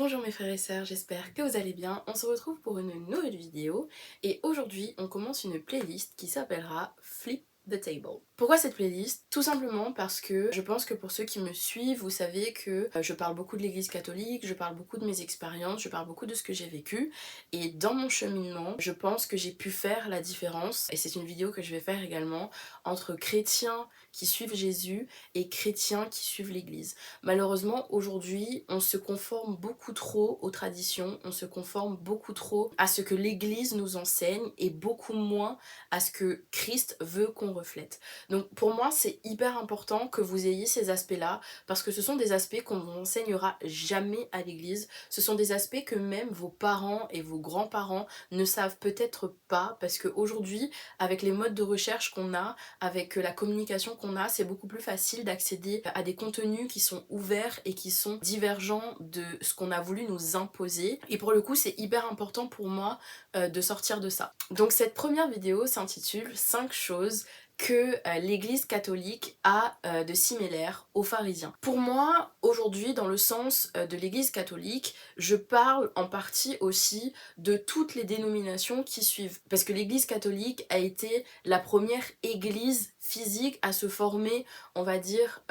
Bonjour mes frères et sœurs, j'espère que vous allez bien. On se retrouve pour une nouvelle vidéo et aujourd'hui on commence une playlist qui s'appellera Flip the Table. Pourquoi cette playlist? Tout simplement parce que je pense que pour ceux qui me suivent, vous savez que je parle beaucoup de l'église catholique, je parle beaucoup de mes expériences, je parle beaucoup de ce que j'ai vécu et dans mon cheminement, je pense que j'ai pu faire la différence et c'est une vidéo que je vais faire également entre chrétiens qui suivent Jésus et chrétiens qui suivent l'église. Malheureusement, aujourd'hui, on se conforme beaucoup trop aux traditions, on se conforme beaucoup trop à ce que l'Église nous enseigne et beaucoup moins à ce que Christ veut qu'on reflète. Donc pour moi, c'est hyper important que vous ayez ces aspects-là parce que ce sont des aspects qu'on vous enseignera jamais à l'Église. Ce sont des aspects que même vos parents et vos grands-parents ne savent peut-être pas parce qu'aujourd'hui, avec les modes de recherche qu'on a, avec la communication qu'on a, c'est beaucoup plus facile d'accéder à des contenus qui sont ouverts et qui sont divergents de ce qu'on a voulu nous imposer. Et pour le coup, c'est hyper important pour moi de sortir de ça. Donc cette première vidéo s'intitule 5 choses que l'église catholique a de similaire aux pharisiens. Pour moi, aujourd'hui, dans le sens de l'église catholique, je parle en partie aussi de toutes les dénominations qui suivent. Parce que l'église catholique a été la première église physique à se former, on va dire,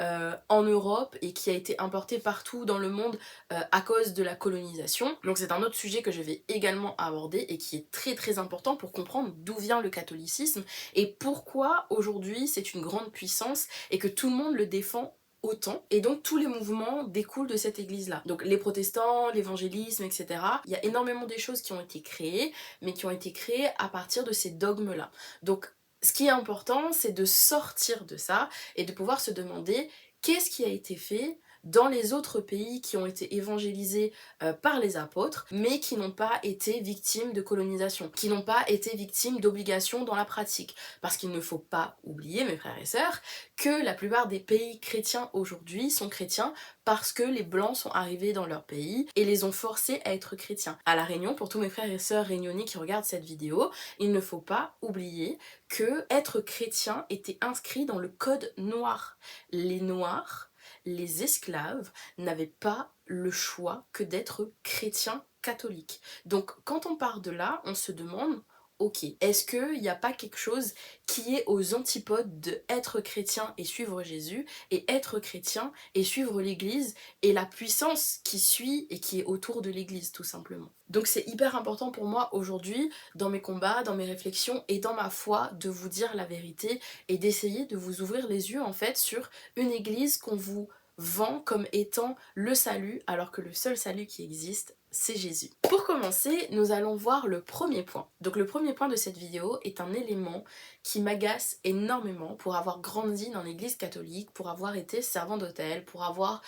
en Europe et qui a été importée partout dans le monde à cause de la colonisation. Donc c'est un autre sujet que je vais également aborder et qui est très très important pour comprendre d'où vient le catholicisme et pourquoi aujourd'hui c'est une grande puissance et que tout le monde le défend autant. Et donc tous les mouvements découlent de cette église-là. Donc les protestants, l'évangélisme, etc. Il y a énormément des choses qui ont été créées, mais qui ont été créées à partir de ces dogmes-là. Donc ce qui est important, c'est de sortir de ça et de pouvoir se demander qu'est-ce qui a été fait dans les autres pays qui ont été évangélisés par les apôtres, mais qui n'ont pas été victimes de colonisation, qui n'ont pas été victimes d'obligations dans la pratique. Parce qu'il ne faut pas oublier, mes frères et sœurs, que la plupart des pays chrétiens aujourd'hui sont chrétiens parce que les blancs sont arrivés dans leur pays et les ont forcés à être chrétiens. À La Réunion, pour tous mes frères et sœurs réunionnais qui regardent cette vidéo, il ne faut pas oublier que être chrétien était inscrit dans le code noir. Les noirs, les esclaves n'avaient pas le choix que d'être chrétiens catholiques. Donc quand on part de là, on se demande, ok, est-ce qu'il n'y a pas quelque chose qui est aux antipodes de être chrétien et suivre Jésus, et être chrétien et suivre l'église, et la puissance qui suit et qui est autour de l'église tout simplement. Donc c'est hyper important pour moi aujourd'hui, dans mes combats, dans mes réflexions et dans ma foi, de vous dire la vérité et d'essayer de vous ouvrir les yeux en fait sur une église qu'on vous vend comme étant le salut, alors que le seul salut qui existe, c'est Jésus. Pour commencer, nous allons voir le premier point. Donc le premier point de cette vidéo est un élément qui m'agace énormément pour avoir grandi dans l'église catholique, pour avoir été servant d'hôtel, pour avoir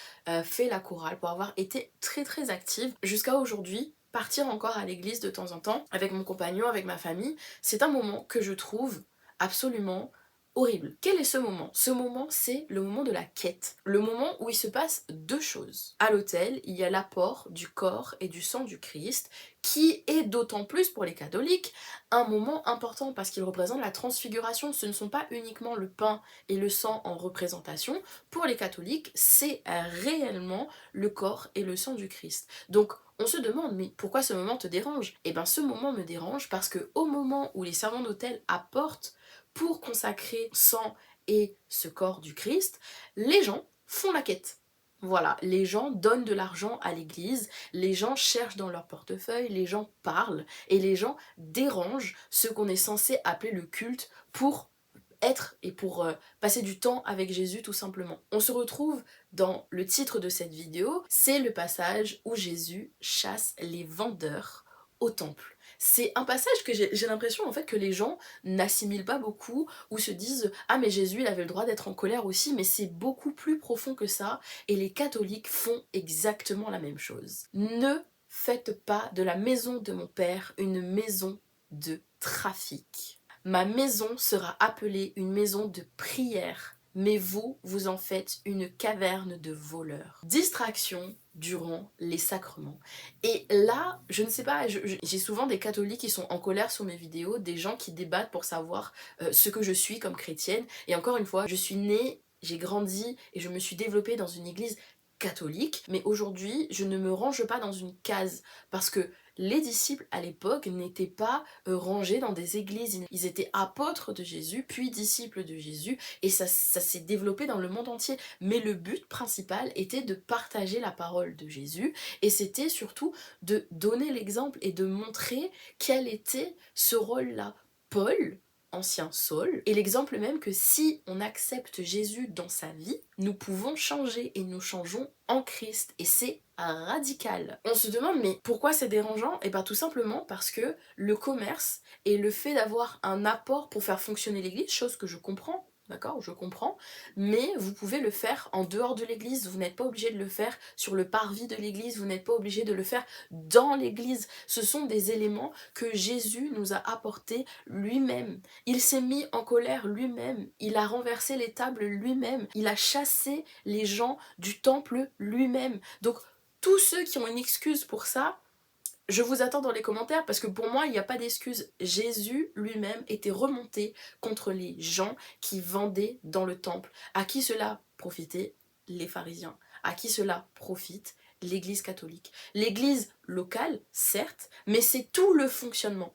fait la chorale, pour avoir été très très active jusqu'à aujourd'hui. Partir encore à l'église de temps en temps avec mon compagnon, avec ma famille, c'est un moment que je trouve absolument horrible. Quel est ce moment? Ce moment, c'est le moment de la quête. Le moment où il se passe deux choses. À l'autel, il y a l'apport du corps et du sang du Christ, qui est d'autant plus pour les catholiques un moment important parce qu'il représente la transfiguration. Ce ne sont pas uniquement le pain et le sang en représentation. Pour les catholiques, c'est réellement le corps et le sang du Christ. Donc, on se demande, mais pourquoi ce moment te dérange? Eh bien, ce moment me dérange parce que au moment où les servants d'autel apportent pour consacrer sang et ce corps du Christ, les gens font la quête. Voilà, les gens donnent de l'argent à l'église, les gens cherchent dans leur portefeuille, les gens parlent et les gens dérangent ce qu'on est censé appeler le culte pour être et pour passer du temps avec Jésus tout simplement. On se retrouve dans le titre de cette vidéo, c'est le passage où Jésus chasse les vendeurs au temple. C'est un passage que j'ai l'impression en fait que les gens n'assimilent pas beaucoup ou se disent ah mais Jésus il avait le droit d'être en colère aussi, mais c'est beaucoup plus profond que ça et les catholiques font exactement la même chose. Ne faites pas de la maison de mon père une maison de trafic. Ma maison sera appelée une maison de prière, mais vous, vous en faites une caverne de voleurs. Distraction durant les sacrements. Et là, je ne sais pas, j'ai souvent des catholiques qui sont en colère sur mes vidéos, des gens qui débattent pour savoir ce que je suis comme chrétienne. Et encore une fois, je suis née, j'ai grandi et je me suis développée dans une église catholique, mais aujourd'hui je ne me range pas dans une case parce que les disciples à l'époque n'étaient pas rangés dans des églises, ils étaient apôtres de Jésus, puis disciples de Jésus, et ça s'est développé dans le monde entier. Mais le but principal était de partager la parole de Jésus, et c'était surtout de donner l'exemple et de montrer quel était ce rôle-là. Paul, ancien Saul, est l'exemple même que si on accepte Jésus dans sa vie, nous pouvons changer et nous changeons en Christ, et c'est radical. On se demande mais pourquoi c'est dérangeant? Et bien tout simplement parce que le commerce et le fait d'avoir un apport pour faire fonctionner l'église, chose que je comprends, d'accord, je comprends, mais vous pouvez le faire en dehors de l'église, vous n'êtes pas obligé de le faire sur le parvis de l'église, vous n'êtes pas obligé de le faire dans l'église. Ce sont des éléments que Jésus nous a apportés lui-même. Il s'est mis en colère lui-même, il a renversé les tables lui-même, il a chassé les gens du temple lui-même. Donc tous ceux qui ont une excuse pour ça, je vous attends dans les commentaires parce que pour moi il n'y a pas d'excuse. Jésus lui-même était remonté contre les gens qui vendaient dans le temple. À qui cela profitait? Les pharisiens. À qui cela profite? L'église catholique. L'église locale, certes, mais c'est tout le fonctionnement.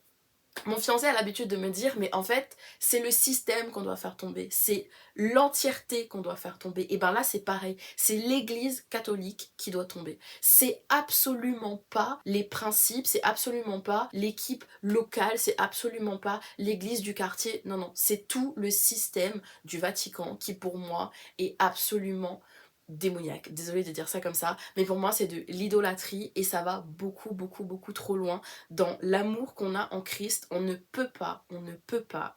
Mon fiancé a l'habitude de me dire mais en fait c'est le système qu'on doit faire tomber, c'est l'entièreté qu'on doit faire tomber. Et ben là c'est pareil, c'est l'église catholique qui doit tomber. C'est absolument pas les principes, c'est absolument pas l'équipe locale, c'est absolument pas l'église du quartier, non non, c'est tout le système du Vatican qui pour moi est absolument démoniaque. Désolée de dire ça comme ça, mais pour moi c'est de l'idolâtrie et ça va beaucoup beaucoup beaucoup trop loin dans l'amour qu'on a en Christ. On ne peut pas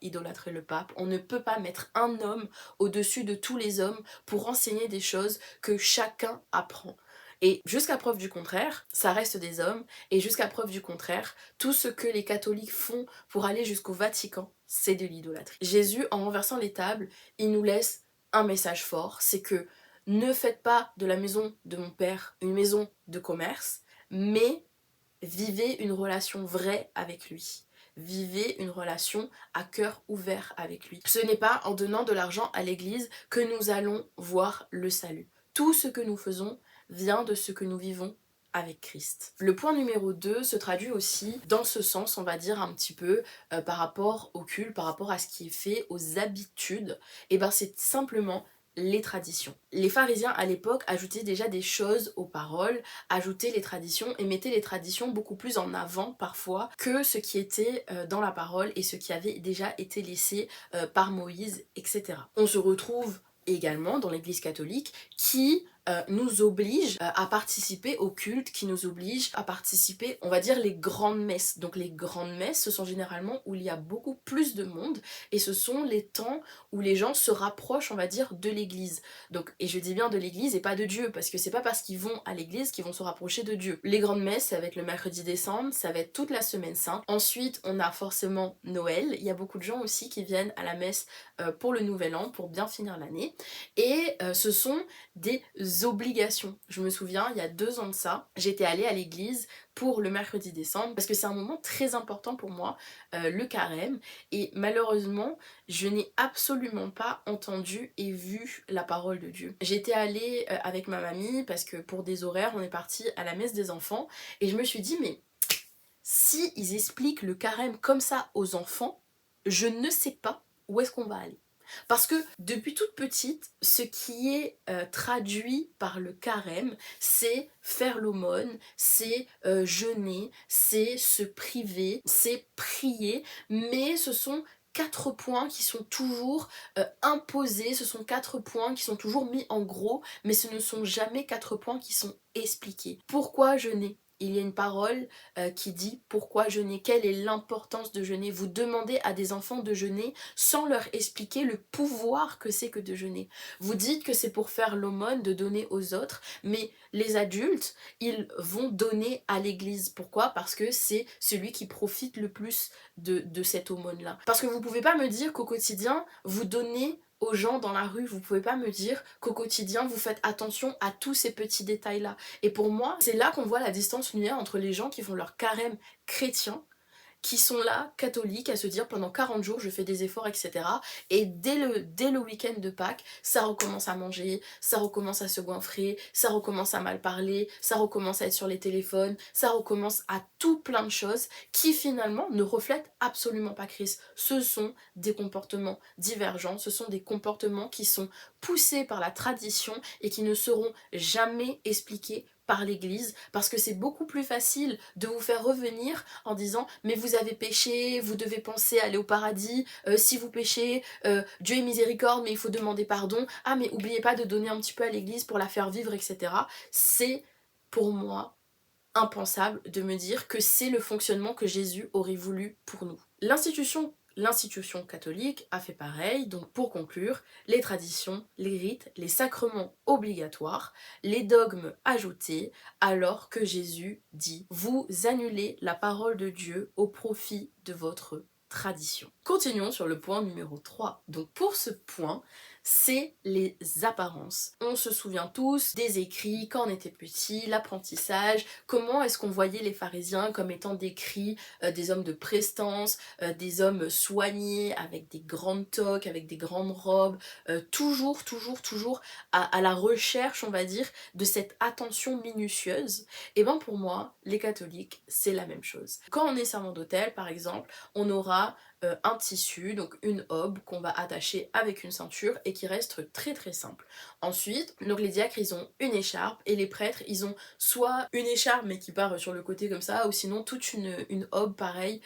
idolâtrer le pape, on ne peut pas mettre un homme au-dessus de tous les hommes pour enseigner des choses que chacun apprend. Et jusqu'à preuve du contraire, ça reste des hommes, et jusqu'à preuve du contraire, tout ce que les catholiques font pour aller jusqu'au Vatican, c'est de l'idolâtrie. Jésus, en renversant les tables, il nous laisse un message fort, c'est que ne faites pas de la maison de mon père une maison de commerce, mais vivez une relation vraie avec lui. Vivez une relation à cœur ouvert avec lui. Ce n'est pas en donnant de l'argent à l'église que nous allons voir le salut. Tout ce que nous faisons vient de ce que nous vivons avec Christ. Le point numéro 2 se traduit aussi dans ce sens, on va dire un petit peu, par rapport au culte, par rapport à ce qui est fait, aux habitudes. Et ben c'est simplement les traditions. Les pharisiens à l'époque ajoutaient déjà des choses aux paroles, ajoutaient les traditions et mettaient les traditions beaucoup plus en avant parfois que ce qui était dans la parole et ce qui avait déjà été laissé par Moïse, etc. On se retrouve également dans l'église catholique qui nous oblige à participer au culte, qui nous oblige à participer, on va dire, les grandes messes. Donc les grandes messes, ce sont généralement où il y a beaucoup plus de monde et ce sont les temps où les gens se rapprochent, on va dire, de l'église. Donc, et je dis bien de l'église et pas de Dieu, parce que c'est pas parce qu'ils vont à l'église qu'ils vont se rapprocher de Dieu. Les grandes messes, ça va être le mercredi décembre, ça va être toute la semaine sainte. Ensuite, on a forcément Noël. Il y a beaucoup de gens aussi qui viennent à la messe pour le nouvel an, pour bien finir l'année. Et ce sont des obligations. Je me souviens, il y a 2 ans de ça, j'étais allée à l'église pour le mercredi décembre parce que c'est un moment très important pour moi, le carême, et malheureusement je n'ai absolument pas entendu et vu la parole de Dieu. J'étais allée avec ma mamie parce que pour des horaires on est parti à la messe des enfants et je me suis dit mais si ils expliquent le carême comme ça aux enfants, je ne sais pas où est-ce qu'on va aller. Parce que depuis toute petite, ce qui est traduit par le carême, c'est faire l'aumône, c'est jeûner, c'est se priver, c'est prier, mais ce sont 4 points qui sont toujours imposés, ce sont 4 points qui sont toujours mis en gros, mais ce ne sont jamais 4 points qui sont expliqués. Pourquoi jeûner? Il y a une parole qui dit pourquoi jeûner, quelle est l'importance de jeûner. Vous demandez à des enfants de jeûner sans leur expliquer le pouvoir que c'est que de jeûner. Vous dites que c'est pour faire l'aumône, de donner aux autres, mais les adultes, ils vont donner à l'église. Pourquoi? Parce que c'est celui qui profite le plus de cette aumône-là. Parce que vous pouvez pas me dire qu'au quotidien, vous donnez aux gens dans la rue, vous pouvez pas me dire qu'au quotidien vous faites attention à tous ces petits détails là. Et pour moi c'est là qu'on voit la distance lunaire entre les gens qui font leur carême chrétien qui sont là, catholiques, à se dire pendant 40 jours je fais des efforts, etc. Et dès le week-end de Pâques, ça recommence à manger, ça recommence à se goinfrer, ça recommence à mal parler, ça recommence à être sur les téléphones, ça recommence à tout plein de choses qui finalement ne reflètent absolument pas Christ. Ce sont des comportements divergents, ce sont des comportements qui sont poussés par la tradition et qui ne seront jamais expliqués par l'église, parce que c'est beaucoup plus facile de vous faire revenir en disant mais vous avez péché, vous devez penser aller au paradis, si vous péchez, Dieu est miséricorde mais il faut demander pardon, ah mais oubliez pas de donner un petit peu à l'église pour la faire vivre, etc. C'est pour moi impensable de me dire que c'est le fonctionnement que Jésus aurait voulu pour nous. L'institution catholique a fait pareil, donc pour conclure, les traditions, les rites, les sacrements obligatoires, les dogmes ajoutés, alors que Jésus dit « Vous annulez la parole de Dieu au profit de votre tradition ». Continuons sur le point numéro 3. Donc pour ce point, c'est les apparences. On se souvient tous des écrits quand on était petit, l'apprentissage, comment est-ce qu'on voyait les pharisiens comme étant décrits des hommes de prestance, des hommes soignés avec des grandes toques, avec des grandes robes, toujours à la recherche, on va dire, de cette attention minutieuse. Et ben pour moi, les catholiques, c'est la même chose. Quand on est servant d'hôtel, par exemple, on aura un tissu, donc une aube qu'on va attacher avec une ceinture et qui reste très simple. Ensuite, donc les diacres ils ont une écharpe et les prêtres ils ont soit une écharpe mais qui part sur le côté comme ça, ou sinon toute une aube pareille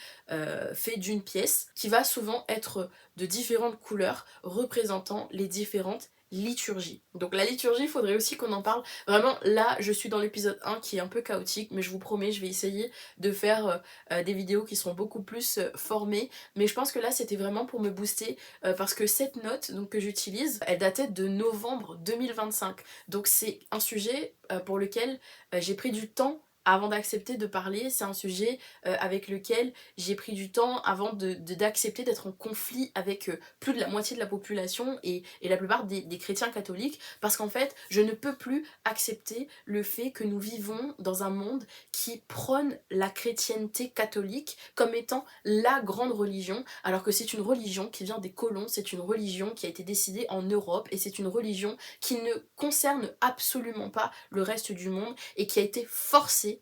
faite d'une pièce qui va souvent être de différentes couleurs représentant les différentes liturgie. Donc la liturgie, il faudrait aussi qu'on en parle. Vraiment, là, je suis dans l'épisode 1 qui est un peu chaotique, mais je vous promets, je vais essayer de faire des vidéos qui seront beaucoup plus formées. Mais je pense que là, c'était vraiment pour me booster parce que cette note donc, que j'utilise, elle datait de novembre 2025. Donc c'est un sujet pour lequel j'ai pris du temps avant d'accepter de parler, c'est un sujet avec lequel j'ai pris du temps avant d'accepter d'être en conflit avec plus de la moitié de la population et la plupart des chrétiens catholiques, parce qu'en fait, je ne peux plus accepter le fait que nous vivons dans un monde qui prône la chrétienté catholique comme étant la grande religion, alors que c'est une religion qui vient des colons, c'est une religion qui a été décidée en Europe et c'est une religion qui ne concerne absolument pas le reste du monde et qui a été forcée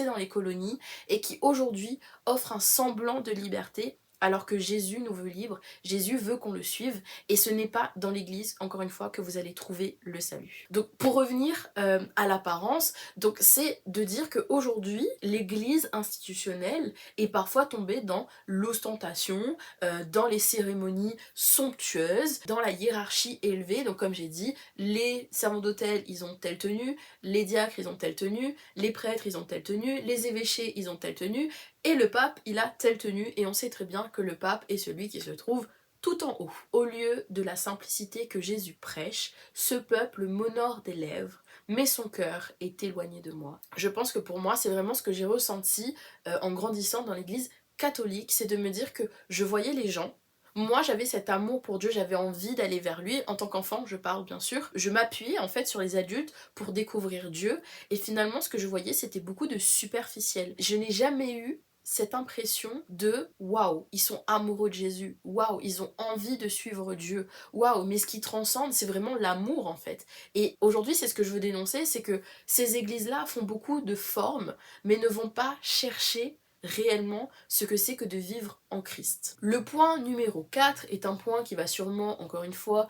dans les colonies et qui aujourd'hui offre un semblant de liberté alors que Jésus nous veut libres, Jésus veut qu'on le suive et ce n'est pas dans l'église, encore une fois, que vous allez trouver le salut. Donc pour revenir à l'apparence, donc c'est de dire qu'aujourd'hui, l'église institutionnelle est parfois tombée dans l'ostentation, dans les cérémonies somptueuses, dans la hiérarchie élevée, donc comme j'ai dit, les servants d'hôtel ils ont telle tenue, les diacres ils ont telle tenue, les prêtres ils ont telle tenue, les évêchés ils ont telle tenue, et le pape il a telle tenue, et on sait très bien que le pape est celui qui se trouve tout en haut. Au lieu de la simplicité que Jésus prêche, ce peuple m'honore des lèvres, mais son cœur est éloigné de moi. Je pense que pour moi c'est vraiment ce que j'ai ressenti en grandissant dans l'église catholique, c'est de me dire que je voyais les gens. Moi j'avais cet amour pour Dieu, j'avais envie d'aller vers lui, en tant qu'enfant je parle bien sûr. Je m'appuyais en fait sur les adultes pour découvrir Dieu et finalement ce que je voyais c'était beaucoup de superficiel. Je n'ai jamais eu cette impression de waouh, ils sont amoureux de Jésus, waouh, ils ont envie de suivre Dieu, waouh, mais ce qui transcende c'est vraiment l'amour en fait. Et aujourd'hui c'est ce que je veux dénoncer, c'est que ces églises-là font beaucoup de formes mais ne vont pas chercher réellement ce que c'est que de vivre en Christ. Le point numéro 4 est un point qui va sûrement, encore une fois,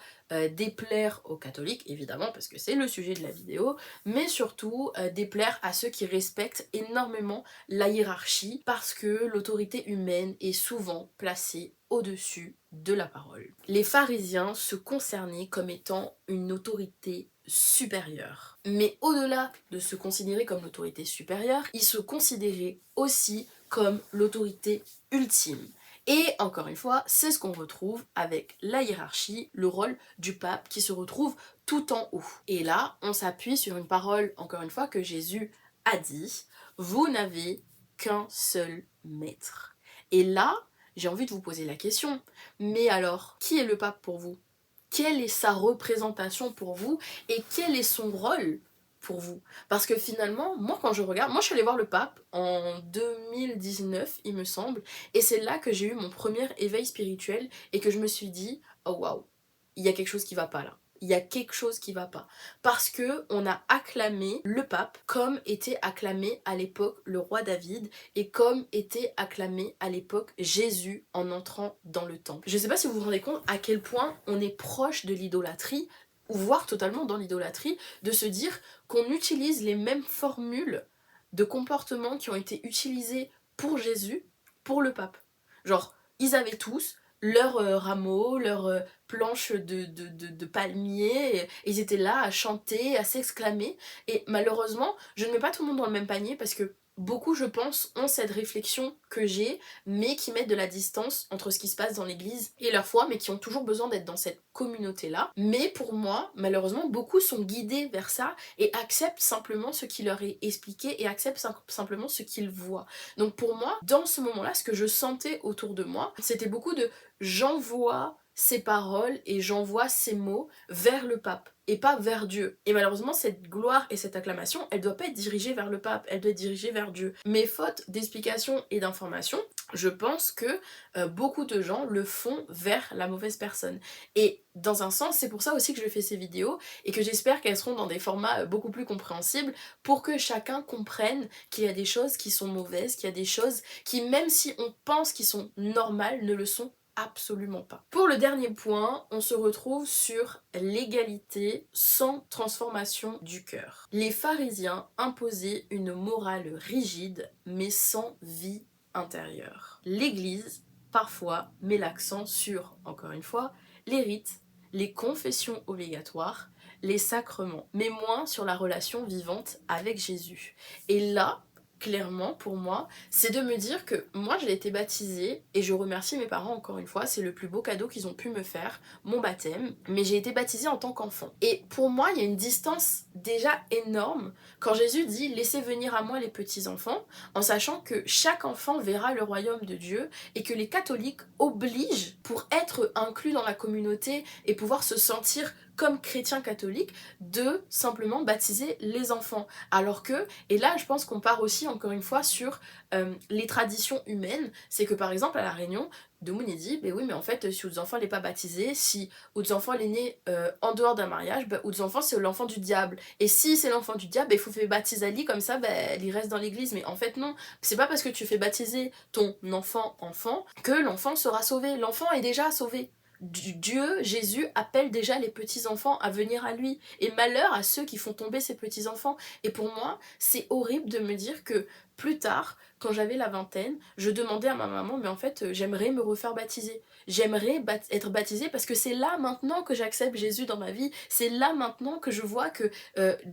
déplaire aux catholiques, évidemment, parce que c'est le sujet de la vidéo, mais surtout déplaire à ceux qui respectent énormément la hiérarchie, parce que l'autorité humaine est souvent placée au-dessus de la parole. Les pharisiens se concernaient comme étant une autorité supérieure. Mais au-delà de se considérer comme l'autorité supérieure, ils se considéraient aussi comme l'autorité ultime. Et encore une fois, c'est ce qu'on retrouve avec la hiérarchie, le rôle du pape qui se retrouve tout en haut. Et là, on s'appuie sur une parole, encore une fois, que Jésus a dit, « Vous n'avez qu'un seul maître ». Et là, j'ai envie de vous poser la question, mais alors, qui est le pape pour vous ? Quelle est sa représentation pour vous et quel est son rôle pour vous? Parce que finalement, moi quand je regarde, moi je suis allée voir le pape en 2019 il me semble, et c'est là que j'ai eu mon premier éveil spirituel et que je me suis dit oh waouh, il y a quelque chose qui va pas là. Il y a quelque chose qui va pas. Parce que on a acclamé le pape comme était acclamé à l'époque le roi David et comme était acclamé à l'époque Jésus en entrant dans le temple. Je sais pas si vous vous rendez compte à quel point on est proche de l'idolâtrie, ou voire totalement dans l'idolâtrie, de se dire qu'on utilise les mêmes formules de comportement qui ont été utilisées pour Jésus, pour le pape. Genre, ils avaient tous leurs rameaux, leurs planches de palmiers, et ils étaient là à chanter, à s'exclamer, et malheureusement, je ne mets pas tout le monde dans le même panier parce que beaucoup, je pense, ont cette réflexion que j'ai, mais qui mettent de la distance entre ce qui se passe dans l'église et leur foi, mais qui ont toujours besoin d'être dans cette communauté-là. Mais pour moi, malheureusement, beaucoup sont guidés vers ça et acceptent simplement ce qui leur est expliqué et acceptent simplement ce qu'ils voient. Donc pour moi, dans ce moment-là, ce que je sentais autour de moi, c'était beaucoup de j'envoie ces paroles et j'envoie ces mots vers le pape et pas vers Dieu. Et malheureusement, cette gloire et cette acclamation, elle doit pas être dirigée vers le pape, elle doit être dirigée vers Dieu. Mais faute d'explication et d'information, je pense que beaucoup de gens le font vers la mauvaise personne. Et dans un sens, c'est pour ça aussi que je fais ces vidéos et que j'espère qu'elles seront dans des formats beaucoup plus compréhensibles pour que chacun comprenne qu'il y a des choses qui sont mauvaises, qu'il y a des choses qui, même si on pense qu'ils sont normales, ne le sont absolument pas. Pour le dernier point, on se retrouve sur l'égalité sans transformation du cœur. Les pharisiens imposaient une morale rigide mais sans vie intérieure. L'Église, parfois, met l'accent sur, encore une fois, les rites, les confessions obligatoires, les sacrements, mais moins sur la relation vivante avec Jésus. Et là, clairement, pour moi, c'est de me dire que moi j'ai été baptisée et je remercie mes parents encore une fois, c'est le plus beau cadeau qu'ils ont pu me faire, mon baptême, mais j'ai été baptisée en tant qu'enfant. Et pour moi, il y a une distance déjà énorme quand Jésus dit laissez venir à moi les petits enfants, en sachant que chaque enfant verra le royaume de Dieu et que les catholiques obligent pour être inclus dans la communauté et pouvoir se sentir comme chrétien catholique de simplement baptiser les enfants. Alors que, et là je pense qu'on part aussi encore une fois sur les traditions humaines, c'est que par exemple à La Réunion, Demoun dit, ben oui mais en fait si votre enfant n'est pas baptisé, si votre enfant est né en dehors d'un mariage, ben votre enfant c'est l'enfant du diable. Et si c'est l'enfant du diable, ben, il faut faire baptiser Ali, comme ça ben, il reste dans l'église. Mais en fait non, c'est pas parce que tu fais baptiser ton enfant que l'enfant sera sauvé. L'enfant est déjà sauvé. Dieu, Jésus, appelle déjà les petits-enfants à venir à lui. Et malheur à ceux qui font tomber ces petits-enfants. Et pour moi, c'est horrible de me dire que plus tard, quand j'avais la vingtaine, je demandais à ma maman, mais en fait, j'aimerais me refaire baptiser. J'aimerais être baptisée parce que c'est là maintenant que j'accepte Jésus dans ma vie. C'est là maintenant que je vois que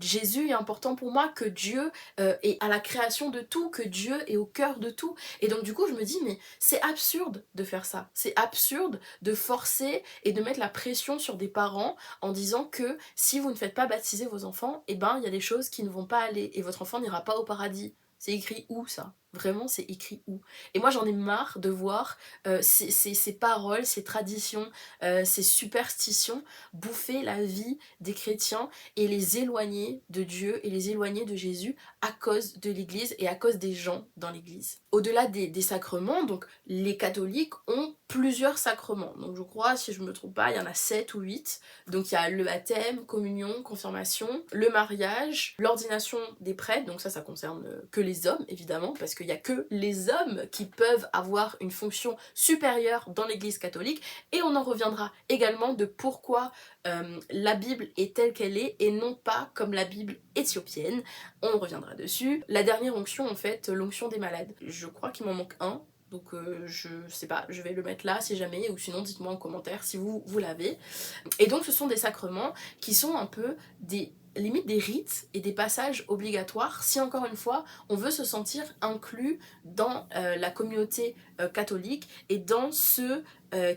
Jésus est important pour moi, que Dieu est à la création de tout, que Dieu est au cœur de tout. Et donc du coup, je me dis, mais c'est absurde de faire ça. C'est absurde de forcer et de mettre la pression sur des parents en disant que si vous ne faites pas baptiser vos enfants, eh ben il y a des choses qui ne vont pas aller et votre enfant n'ira pas au paradis. C'est écrit où ça? Vraiment, c'est écrit où? Et moi, j'en ai marre de voir ces paroles, ces traditions, ces superstitions bouffer la vie des chrétiens et les éloigner de Dieu et les éloigner de Jésus à cause de l'Église et à cause des gens dans l'Église. Au-delà des sacrements, donc les catholiques ont plusieurs sacrements. Donc je crois, si je me trompe pas, il y en a 7 ou 8. Donc il y a le baptême, communion, confirmation, le mariage, l'ordination des prêtres, donc ça concerne que les hommes évidemment, parce qu'il n'y a que les hommes qui peuvent avoir une fonction supérieure dans l'église catholique, et on en reviendra également de pourquoi la Bible est telle qu'elle est et non pas comme la Bible éthiopienne, on reviendra dessus. La dernière onction en fait, l'onction des malades, je crois qu'il m'en manque un. Donc je sais pas, je vais le mettre là si jamais, ou sinon dites-moi en commentaire si vous l'avez. Et donc ce sont des sacrements qui sont un peu limite des rites et des passages obligatoires si encore une fois on veut se sentir inclus dans la communauté catholique et dans ce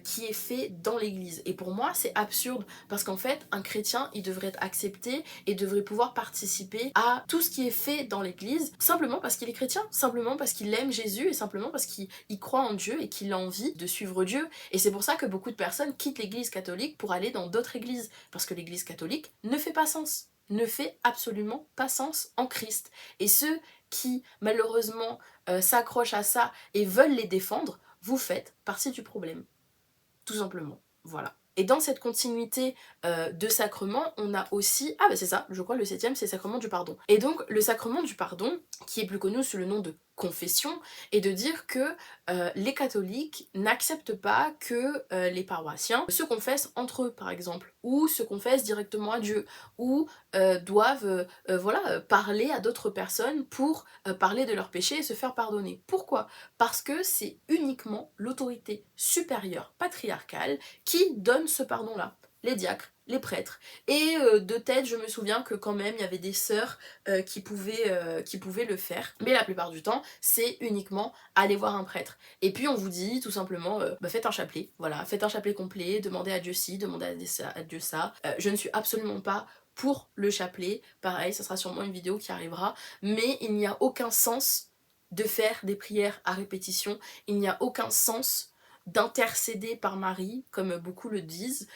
qui est fait dans l'église. Et pour moi c'est absurde parce qu'en fait un chrétien il devrait être accepté et devrait pouvoir participer à tout ce qui est fait dans l'église simplement parce qu'il est chrétien, simplement parce qu'il aime Jésus et simplement parce qu'il croit en Dieu et qu'il a envie de suivre Dieu. Et c'est pour ça que beaucoup de personnes quittent l'église catholique pour aller dans d'autres églises, parce que l'église catholique ne fait pas sens, ne fait absolument pas sens en Christ. Et ceux qui malheureusement s'accrochent à ça et veulent les défendre, vous faites partie du problème. Tout simplement, voilà. Et dans cette continuité de sacrements, on a aussi... Ah bah c'est ça, je crois le 7e c'est le sacrement du pardon. Et donc le sacrement du pardon, qui est plus connu sous le nom de confession, est de dire que les catholiques n'acceptent pas que les paroissiens se confessent entre eux par exemple, ou se confessent directement à Dieu, ou doivent voilà, parler à d'autres personnes pour parler de leurs péchés et se faire pardonner. Pourquoi? Parce que c'est uniquement l'autorité supérieure patriarcale qui donne ce pardon-là. Les diacres, les prêtres. Et de tête, je me souviens que quand même, il y avait des sœurs qui pouvaient le faire. Mais la plupart du temps, c'est uniquement aller voir un prêtre. Et puis on vous dit tout simplement, faites un chapelet. Voilà, faites un chapelet complet, demandez à Dieu ci, demandez à Dieu ça. Je ne suis absolument pas pour le chapelet. Pareil, ça sera sûrement une vidéo qui arrivera. Mais il n'y a aucun sens de faire des prières à répétition. Il n'y a aucun sens d'intercéder par Marie, comme beaucoup le disent,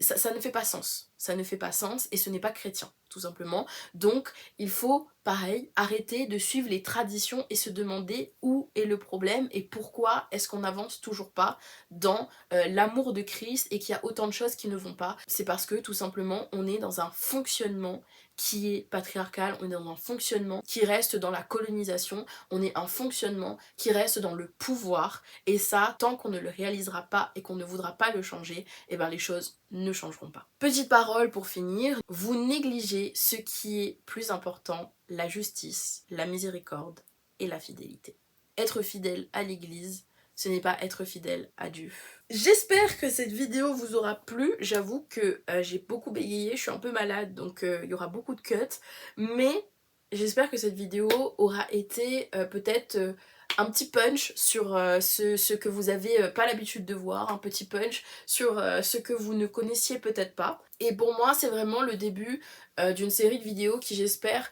ça ne fait pas sens. Ça ne fait pas sens et ce n'est pas chrétien, tout simplement. Donc, il faut, pareil, arrêter de suivre les traditions et se demander où est le problème et pourquoi est-ce qu'on n'avance toujours pas dans l'amour de Christ et qu'il y a autant de choses qui ne vont pas. C'est parce que, tout simplement, on est dans un fonctionnement qui est patriarcal, on est dans un fonctionnement qui reste dans la colonisation, on est un fonctionnement qui reste dans le pouvoir, et ça, tant qu'on ne le réalisera pas et qu'on ne voudra pas le changer, et ben les choses ne changeront pas. Petite parole pour finir, vous négligez ce qui est plus important, la justice, la miséricorde et la fidélité. Être fidèle à l'église, ce n'est pas être fidèle à Dieu. J'espère que cette vidéo vous aura plu, j'avoue que j'ai beaucoup bégayé, je suis un peu malade donc il y aura beaucoup de cuts, mais j'espère que cette vidéo aura été peut-être un petit punch sur ce que vous avez pas l'habitude de voir, un petit punch sur ce que vous ne connaissiez peut-être pas. Et pour moi c'est vraiment le début d'une série de vidéos qui j'espère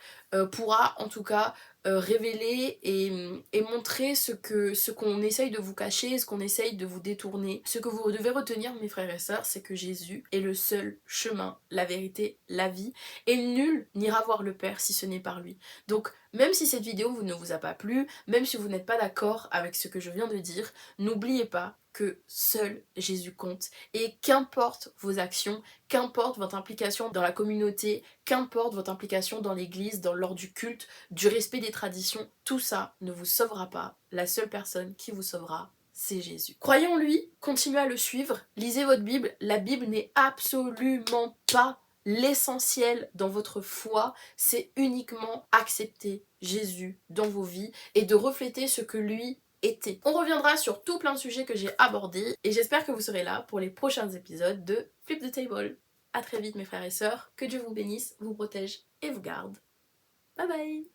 pourra en tout cas révéler et montrer ce qu'on essaye de vous cacher, ce qu'on essaye de vous détourner. Ce que vous devez retenir mes frères et sœurs, c'est que Jésus est le seul chemin, la vérité, la vie, et nul n'ira voir le Père si ce n'est par lui. Donc même si cette vidéo ne vous a pas plu, même si vous n'êtes pas d'accord avec ce que je viens de dire, n'oubliez pas que seul Jésus compte et qu'importe vos actions, qu'importe votre implication dans la communauté, qu'importe votre implication dans l'église, lors du culte, du respect des traditions, tout ça ne vous sauvera pas. La seule personne qui vous sauvera, c'est Jésus. Croyez en lui, continuez à le suivre, lisez votre Bible. La Bible n'est absolument pas l'essentiel dans votre foi, c'est uniquement accepter Jésus dans vos vies et de refléter ce que lui était. On reviendra sur tout plein de sujets que j'ai abordés et j'espère que vous serez là pour les prochains épisodes de Flip the Table. A très vite mes frères et sœurs, que Dieu vous bénisse, vous protège et vous garde. Bye bye.